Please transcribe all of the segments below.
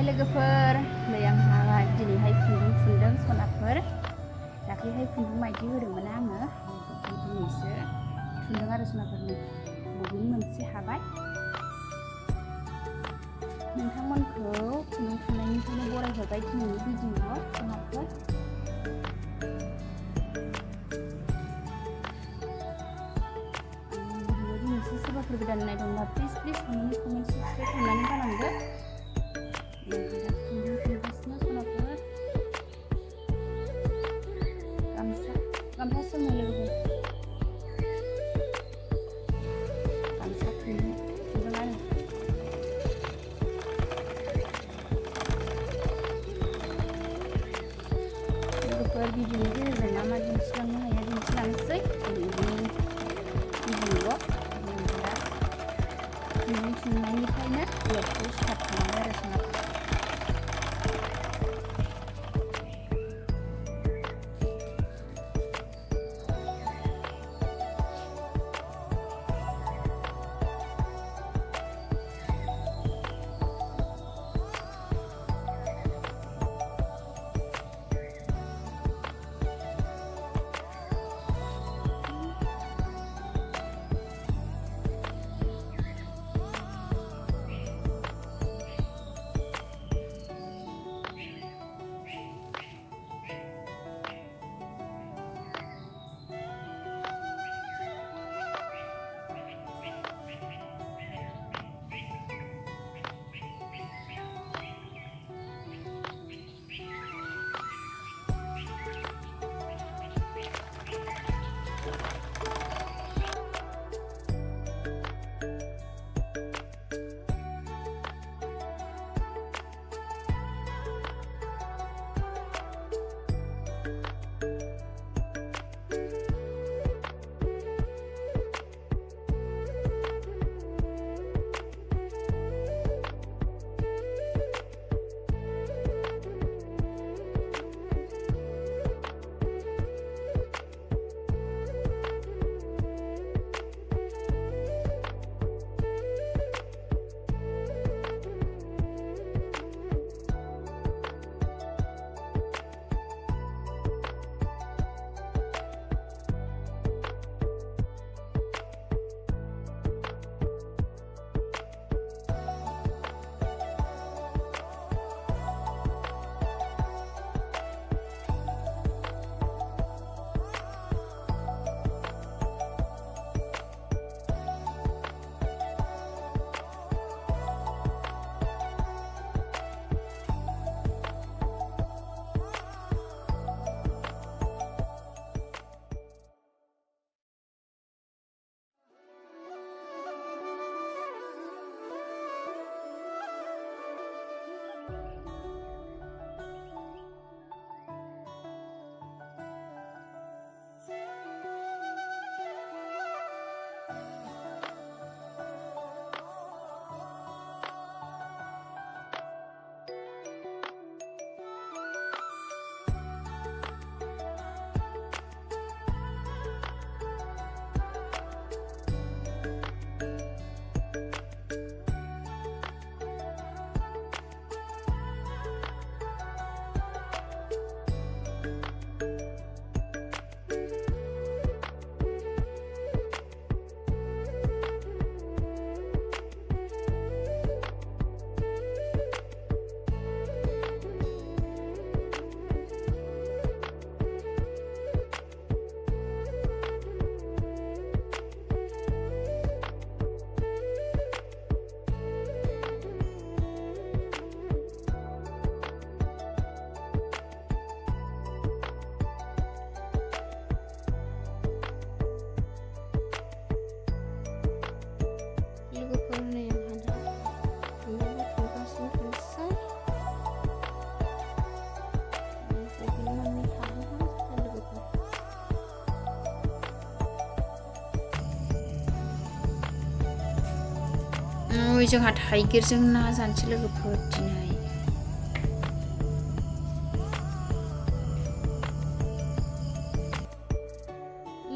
लोगोफोर नै आंहा दिनैहाय खुन्दुं थुनदों सनाफोर दाख्लैहाय खुन्दुं माइदि होदोंमोन आङो दिनैसो थुनदों आरो सनाफोरनि बबिन मोनसे हाबाय नोंथांमोनखौ खुन्दुं थुननायनिफ्रायनो बरायहरबाय दिनैनि भिडिअ'आव सनाफोर दिनैसो सोरबाफोर गोदान नायदोंबा प्लिज अन्नानै कमेन्ट साबस्क्राइब खालामनानै गालांदो गामसा सोंनो लोगोफोर गामसा थुनदों आरो लोगोफोर भिडिअनि गेजेरजों मा मा दिन्थिलांनो हायो दिन्थिलांसै दिनैनि भिडिअआव दा खुन्दुं थुननायनिफ्रायनो ब्लगखौ स्टार्ट खालामबाय आरो सनाफोर जोंहा थाइगिरजों ना जानोसै लोगोफोर दिनै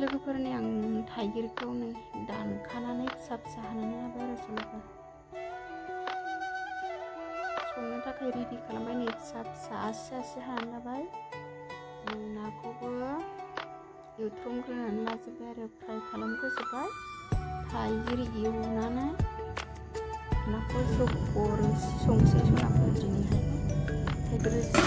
लोगोफोरनि आं थाइगिरखौ नै दानखानानै फिसा फिसा हानानै लाबाय आरो संनो थाखाय रेडि खालामबाय। नै फिसा फिसा आसि आसि हानानै लाबाय। नाखौबो एवथ्रमग्रोनानै लाजोब्बाय आरो फ्राय खालामग्रोजोब्बाय। थाइगिर एवनानै नाखौ जब्ब' रोसि संसै सनाफोर दिनैहाय थाइगिर रोसि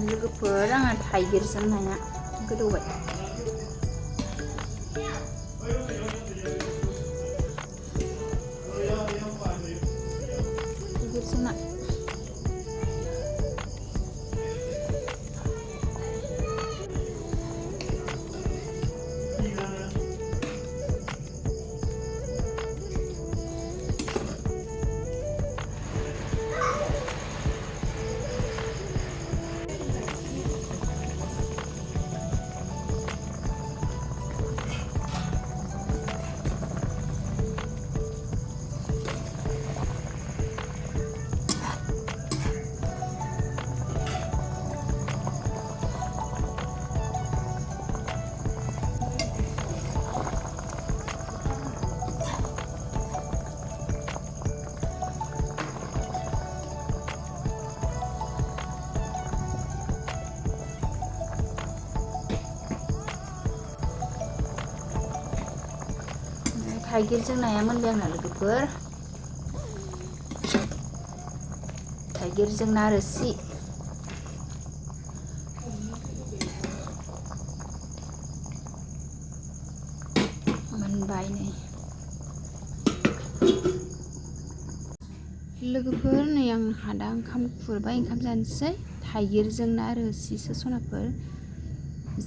लोगोफोर। आंहा थाइगिरजों नाया गोदौबाय। थाइगिरजों ना थाइगिरजों नाया मोनबाय आंना लोगोफोर। थाइगिरजों ना रोसि मोनबाय नै लोगोफोर। नै आंहा दा ओंखाम खुरबाय, ओंखाम जानोसै। थाइगिरजों ना रोसिसो सनाफोर,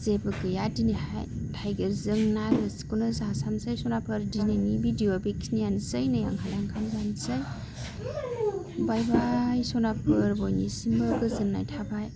जेबो गैया दिनैहाय। थाइगिरजों ना रोसिखौनो जासामसै सनाफोर। दिनैनि भिडिअआ बेखिनियानोसै। नै आंहा दा ओंखाम जानोसै। बाय बाय सनाफोर, बयनिसिमबो गोजोननाय थाबाय।